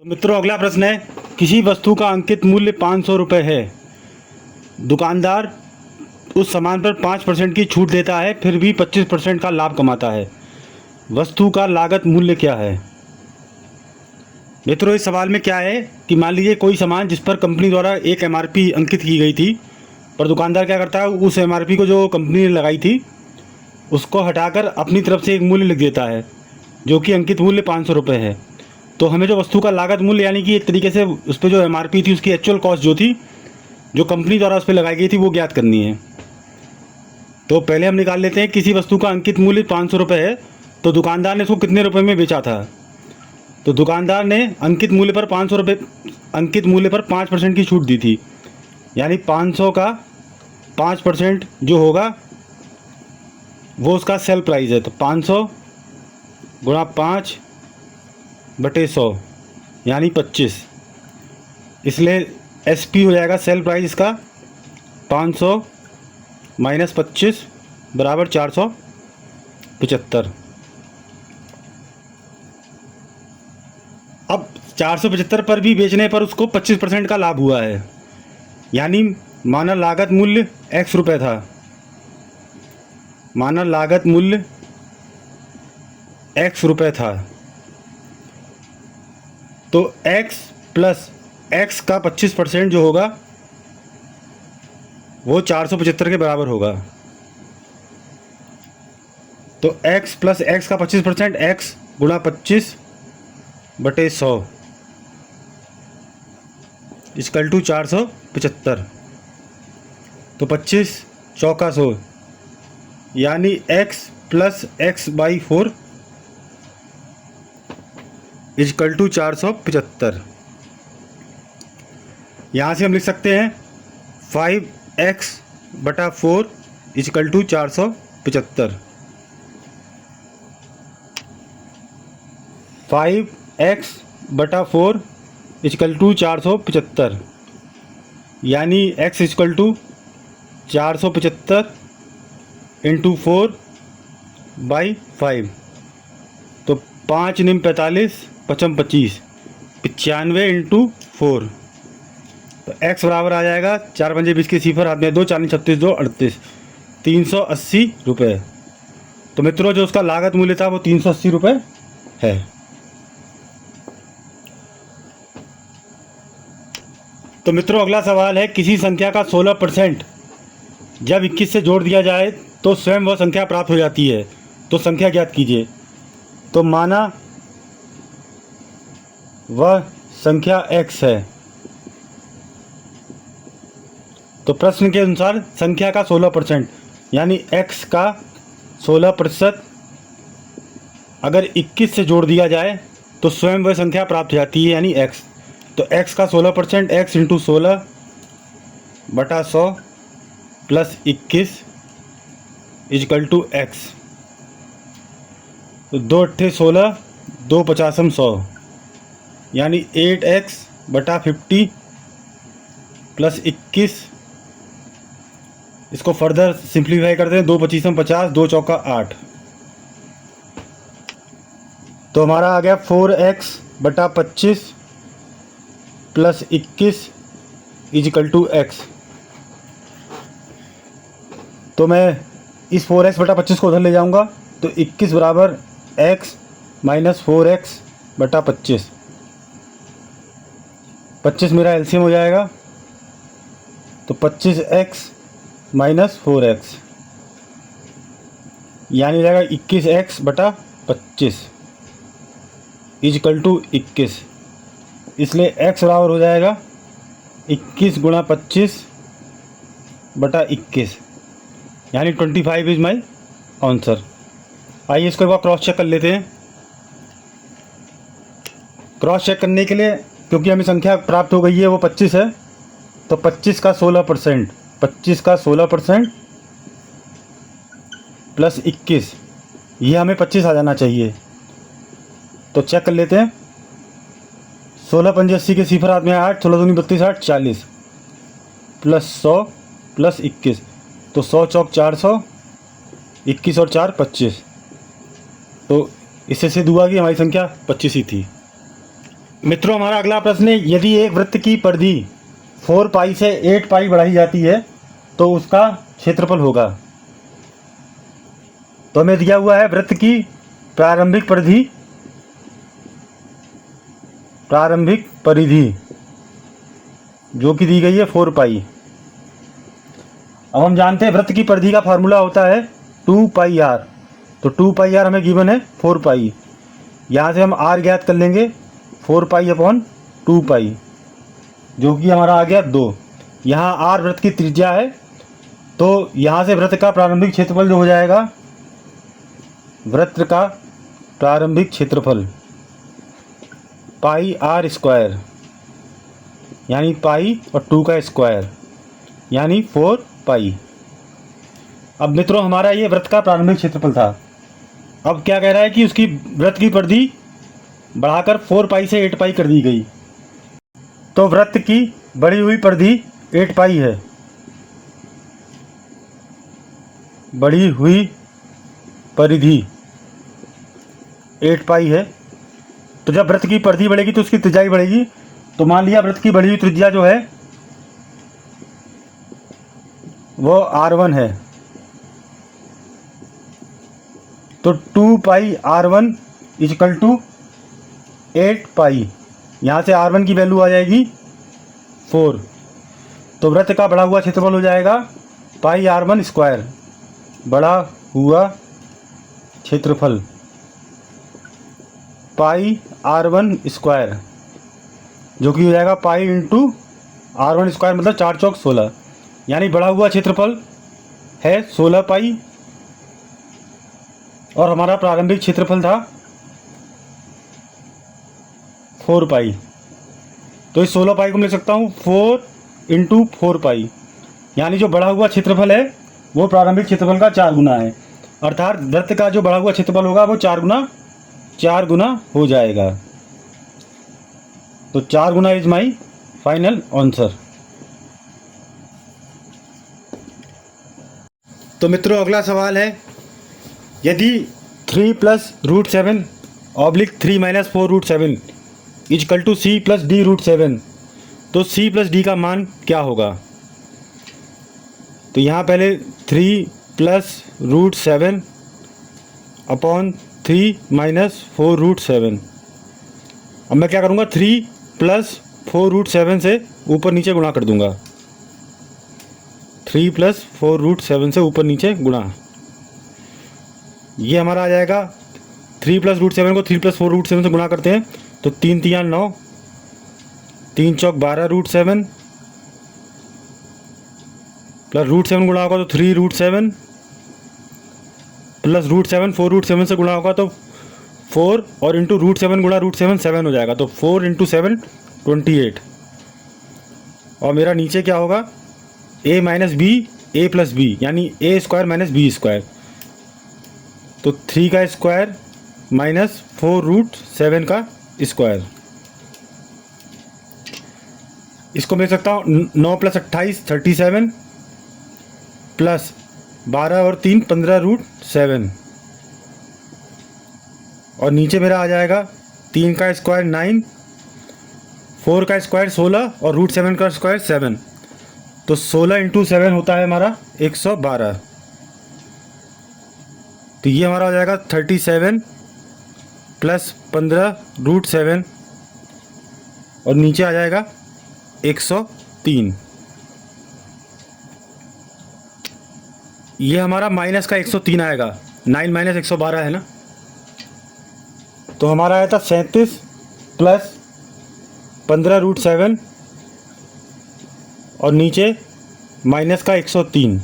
तो मित्रों, अगला प्रश्न है, किसी वस्तु का अंकित मूल्य 500 रुपये है। दुकानदार उस सामान पर 5% की छूट देता है, फिर भी 25% का लाभ कमाता है। वस्तु का लागत मूल्य क्या है? मित्रों, इस सवाल में क्या है कि मान लीजिए कोई सामान जिस पर कंपनी द्वारा एक MRP अंकित की गई थी, पर दुकानदार क्या करता है, उस MRP को जो कंपनी ने लगाई थी उसको हटाकर अपनी तरफ से एक मूल्य लिख देता है जो कि अंकित मूल्य 500 रुपये है। तो हमें जो वस्तु का लागत मूल्य यानी कि एक तरीके से उस पर जो MRP थी उसकी एक्चुअल कॉस्ट जो थी, जो कंपनी द्वारा उस पर लगाई गई थी, वो ज्ञात करनी है। तो पहले हम निकाल लेते हैं, किसी वस्तु का अंकित मूल्य 500 रुपये है, तो दुकानदार ने इसको कितने रुपए में बेचा था? तो दुकानदार ने अंकित मूल्य पर 500 रुपये, अंकित मूल्य पर 5% की छूट दी थी, यानी 500 का 5% जो होगा वो उसका सेल प्राइस है। तो 500 गुणा 5/100 यानी 25, इसलिए SP हो जाएगा सेल प्राइस इसका 500 माइनस 25 बराबर 475। अब 475 पर भी बेचने पर उसको 25% का लाभ हुआ है, यानी माना लागत मूल्य X रुपये था, माना लागत मूल्य X रुपये था, तो X प्लस X का 25% जो होगा वो 475 के बराबर होगा। तो X प्लस X का 25% X गुणा 25/100 इक्वल टू 475। तो 25 चौका 100 यानी X plus X/4 equal to 475। यहाँ से हम लिख सकते हैं 5x/4 equal to 475। 5x/4 equal to 475, यानी x इक्वल टू 475 इंटू 4/5। तो 5 निम 45 पचम 25, 95 इंटू 4। तो x बराबर आ जाएगा 4 पंजे 20 के सिफर, हाथ में 2, 4 36 2 38, 380 रुपये। तो मित्रों, जो उसका लागत मूल्य था वो 380 रुपये है। तो मित्रों, अगला सवाल है, किसी संख्या का 16% जब 21 से जोड़ दिया जाए तो स्वयं वह संख्या प्राप्त हो जाती है, तो संख्या ज्ञात कीजिए। तो माना वह संख्या x है, तो प्रश्न के अनुसार संख्या का 16% यानी x का 16% अगर 21 से जोड़ दिया जाए तो स्वयं वह संख्या प्राप्त हो जाती है, यानी x। तो x का 16% x into 16/100 plus 21 equal to x। तो 2 अट्ठे 16, 2 पचासम 100, यानी 8x/50 प्लस 21। इसको फर्दर सिंप्लीफाई करते हैं, 2 पच्चीसम 50, 2 चौका 8। तो हमारा आ गया 4x/25 plus 21 equal to x। तो मैं इस 4x/25 को उधर ले जाऊंगा, तो 21 बराबर x माइनस 4x/25। 25 मेरा एलसीएम हो जाएगा, तो 25x माइनस 4x यानी हो जाएगा 21x/25 इक्वल टू 21। इसलिए x बराबर हो जाएगा 21 गुणा 25/21, यानी 25 इज माई आंसर। आइए इसको एक बार क्रॉस चेक कर लेते हैं। क्रॉस चेक करने के लिए, क्योंकि हमें संख्या प्राप्त हो गई है वो 25 है, तो 25 का 16%, 25 का 16% प्लस 21, ये हमें 25 आ जाना चाहिए। तो चेक कर लेते हैं। 16 पंजे 80 के सिफर, हाथ में 8, 16 दूनी 32 8 40 प्लस 100 प्लस 21, तो 100 चौक 400, 21 और 4 25। तो इससे सिद्ध हुआ कि हमारी संख्या 25 ही थी। मित्रों, हमारा अगला प्रश्न है, यदि एक वृत्त की परिधि 4 पाई से 8 पाई बढ़ाई जाती है तो उसका क्षेत्रफल होगा। तो हमें दिया हुआ है वृत्त की प्रारंभिक परिधि जो कि दी गई है 4 पाई। अब हम जानते हैं वृत्त की परिधि का फार्मूला होता है 2 पाई आर। तो 2 पाई आर हमें गिवन है 4 पाई। यहाँ से हम आर ज्ञात कर लेंगे 4 पाई अपॉन 2 पाई, जो कि हमारा आ गया 2। यहाँ आर वृत्त की त्रिज्या है, तो यहाँ से वृत्त का प्रारंभिक क्षेत्रफल जो हो जाएगा, वृत्त का प्रारंभिक क्षेत्रफल पाई आर स्क्वायर, यानी पाई और 2 का स्क्वायर, यानी 4 पाई। अब मित्रों, हमारा ये वृत्त का प्रारंभिक क्षेत्रफल था। अब क्या कह रहा है कि उसकी वृत्त की परिधि बढ़ाकर 4 पाई से 8 पाई कर दी गई। तो वृत्त की बढ़ी हुई परिधि 8 पाई है, बढ़ी हुई परिधि 8 पाई है। तो जब वृत्त की परिधि बढ़ेगी तो उसकी त्रिज्या भी बढ़ेगी। तो मान लिया वृत्त की बढ़ी हुई त्रिज्या जो है वो R1 है, तो 2 पाई R1 इजकल टू 8 पाई। यहाँ से R1 की वैल्यू आ जाएगी 4। तो वृत्त का बढ़ा हुआ क्षेत्रफल हो जाएगा पाई R1 स्क्वायर, बढ़ा हुआ क्षेत्रफल पाई R1 स्क्वायर, जो कि हो जाएगा पाई इंटू R1 स्क्वायर, मतलब 4 चौक 16, यानी बढ़ा हुआ क्षेत्रफल है 16 पाई और हमारा प्रारंभिक क्षेत्रफल था 4 पाई। तो इस 16 पाई को मैं लिख सकता हूँ 4 इंटू 4 पाई, यानी जो बढ़ा हुआ क्षेत्रफल है वो प्रारंभिक क्षेत्रफल का 4 गुना है। अर्थात वृत्त का जो बढ़ा हुआ क्षेत्रफल होगा वो 4 गुना हो जाएगा। तो 4 गुना इज माई फाइनल आंसर। तो मित्रों, अगला सवाल है, यदि 3 plus root 7 oblique 3 minus 4 root 7 equal to c plus d root 7, तो सी प्लस डी का मान क्या होगा? तो यहाँ पहले 3 plus root 7 upon 3 minus 4 root 7। अब मैं क्या करूँगा, 3 प्लस 4 रूट 7 से ऊपर नीचे गुणा कर दूँगा। 3 प्लस 4 रूट 7 से ऊपर नीचे गुणा, ये हमारा आ जाएगा। 3 प्लस रूट 7 को 3 प्लस 4 रूट 7 से गुणा करते हैं तो 3 3 9, 3 चौक 12 रूट 7 प्लस रूट 7 गुणा होगा तो 3 रूट 7 प्लस रूट 7, 4 रूट 7 से गुणा होगा तो 4 और इंटू रूट 7 गुणा रूट 7 7 हो जाएगा। तो 4 इंटू 7 28। और मेरा नीचे क्या होगा, a minus b a plus b, यानी a square minus b square. तो 3 का स्क्वायर माइनस 4 रूट 7 का स्क्वायर। इसको मैं सकता हूँ 9 प्लस 28 37 प्लस 12 और 3 15 रूट 7। और नीचे मेरा आ जाएगा 3 का स्क्वायर 9, 4 का स्क्वायर 16 और रूट 7 का स्क्वायर 7। तो 16 इंटू 7 होता है हमारा 112। तो ये हमारा हो जाएगा 37 प्लस 15 रूट 7 और नीचे आ जाएगा 103। ये हमारा माइनस का 103 आएगा, 9 माइनस 112 है ना। तो हमारा आया था 37 प्लस 15 रूट 7 और नीचे माइनस का 103।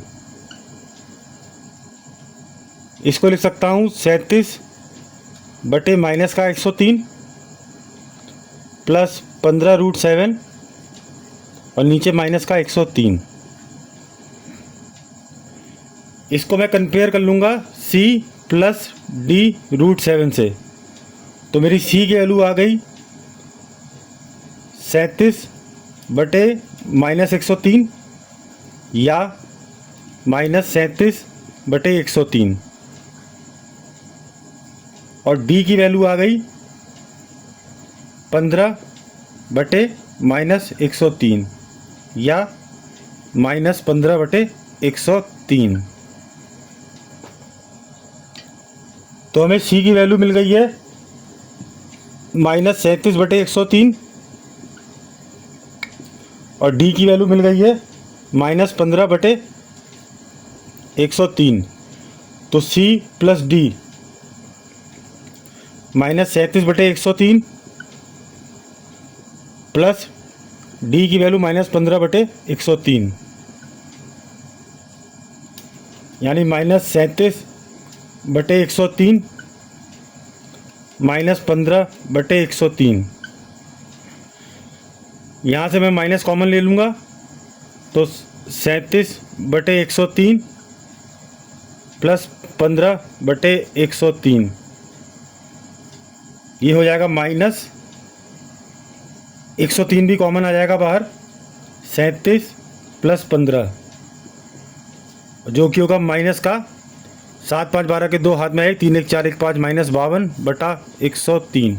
इसको लिख सकता हूँ 37 बटे माइनस का 103 प्लस 15 रूट 7 और नीचे माइनस का 103। इसको मैं कंपेयर कर लूँगा c प्लस डी रूट 7 से। तो मेरी c की वैल्यू आ गई 37 बटे माइनस 103 या माइनस 37 बटे 103 और d की वैल्यू आ गई 15 बटे -103 या -15 बटे 103। तो हमें सी की वैल्यू मिल गई है -37 बटे 103 और डी की वैल्यू मिल गई है -15 बटे 103। तो सी प्लस डी -37 बटे 103 प्लस डी की वैल्यू -15 बटे 103, यानी -37 बटे 103 -15 बटे 103। यहाँ से मैं माइनस कॉमन ले लूँगा तो 37 बटे 103 प्लस 15 बटे 103, ये हो जाएगा -103 भी कॉमन आ जाएगा बाहर, 37 प्लस 15 जो कि होगा माइनस का 7 5 12 के 2 हाथ में है, 3 1 4 1 5 -52 बटा 103।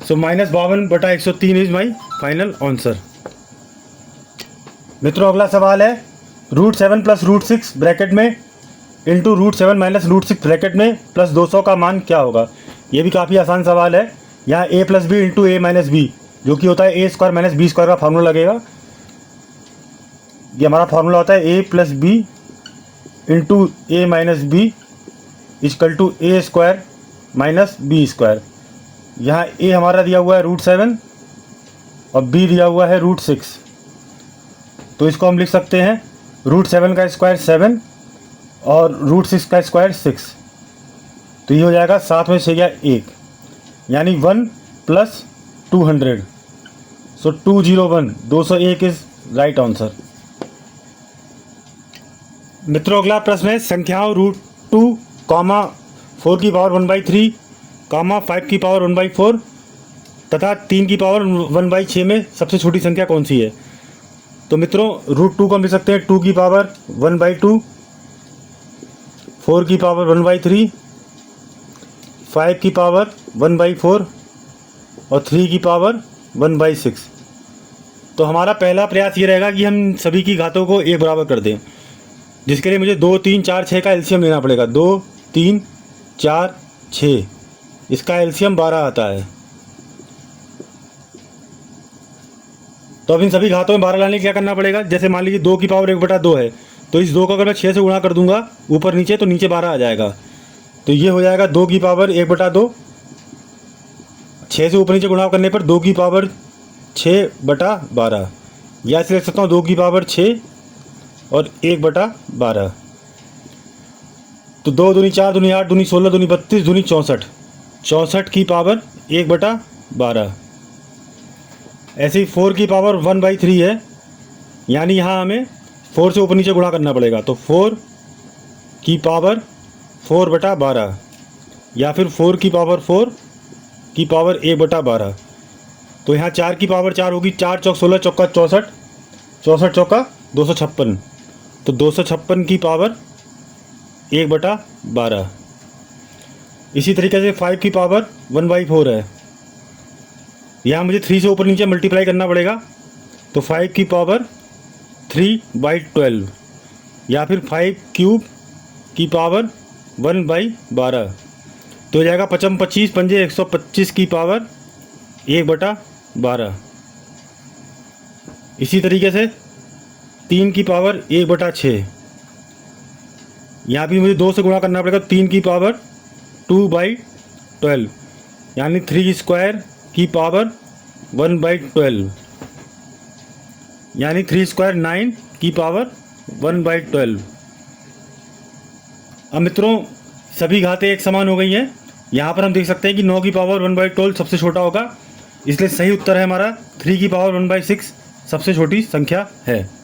सो -52 बटा 103 इज माई फाइनल आंसर। मित्रों अगला सवाल है √7 प्लस √6 ब्रैकेट में इंटू √7 माइनस √6 ब्रैकेट में प्लस 200 का मान क्या होगा। ये भी काफ़ी आसान सवाल है। यहाँ a plus b into a minus b जो कि होता है a square minus b square का फार्मूला लगेगा। ये हमारा फार्मूला होता है a plus b into a minus b equal to a square minus b square. यहाँ a हमारा दिया हुआ है √7 और b दिया हुआ है √6, तो इसको हम लिख सकते हैं √7 का स्क्वायर 7 और √6 का स्क्वायर 6। तो ये हो जाएगा 7 में 6 गया 1, यानी 1 plus 200। So 201 201 is right answer. मित्रों अगला प्रश्न है संख्याओं √2, 4 की पावर 1/3, 5 की पावर 1/4 तथा 3 की पावर 1/6 में सबसे छोटी संख्या कौन सी है। तो मित्रों √2 को हम लिख सकते हैं 2 की पावर 1/2, 4 की पावर 1/3, 5 की पावर 1/4 और 3 की पावर 1/6। तो हमारा पहला प्रयास ये रहेगा कि हम सभी की घातों को एक बराबर कर दें, जिसके लिए मुझे 2 3 4 6 का एलसीएम लेना पड़ेगा। 2 3 4 6 इसका एलसीएम 12 आता है। तो अब इन सभी घातों में 12 लाने के लिए क्या करना पड़ेगा। जैसे मान लीजिए 2 की पावर 1/2 है, तो इस 2 को अगर मैं 6 से गुणा कर दूंगा ऊपर नीचे तो नीचे 12 आ जाएगा। तो ये हो जाएगा 2 की पावर 1/2, 6 से ऊपर नीचे गुणा करने पर 2 की पावर 6/12, या ऐसे लिख सकता हूँ 2 की पावर 6 और 1/12। तो 2 दूनी 4 दूनी 8 दूनी 16 दूनी 32 दूनी 64, 64 की पावर 1/12। ऐसे ही 4 की पावर 1/3 है, यानी यहाँ हमें 4 से ऊपर नीचे गुणा करना पड़ेगा। तो 4 की पावर 4/12 या फिर 4 की पावर 4 की पावर 1/12। तो यहाँ 4 की पावर 4 होगी, 4 चौक 16 चौका 64, 64 चौका 256, तो 256 की पावर 1/12। इसी तरीके से 5 की पावर 1/4 है, यहाँ मुझे 3 से ऊपर नीचे मल्टीप्लाई करना पड़ेगा। तो 5 की पावर 3/12 या फिर 5 क्यूब की पावर 1/12। तो हो जाएगा 55 25 पंजे 125 की पावर 1/12। इसी तरीके से 3 की पावर 1/6, यहाँ भी मुझे 2 से गुणा करना पड़ेगा। 3 की पावर 2/12 यानी 3 स्क्वायर की पावर 1/12, यानी 3 स्क्वायर 9 की पावर 1/12। अब मित्रों सभी घातें एक समान हो गई हैं। यहाँ पर हम देख सकते हैं कि 9 की पावर 1/12 सबसे छोटा होगा, इसलिए सही उत्तर है हमारा 3 की पावर 1/6 सबसे छोटी संख्या है।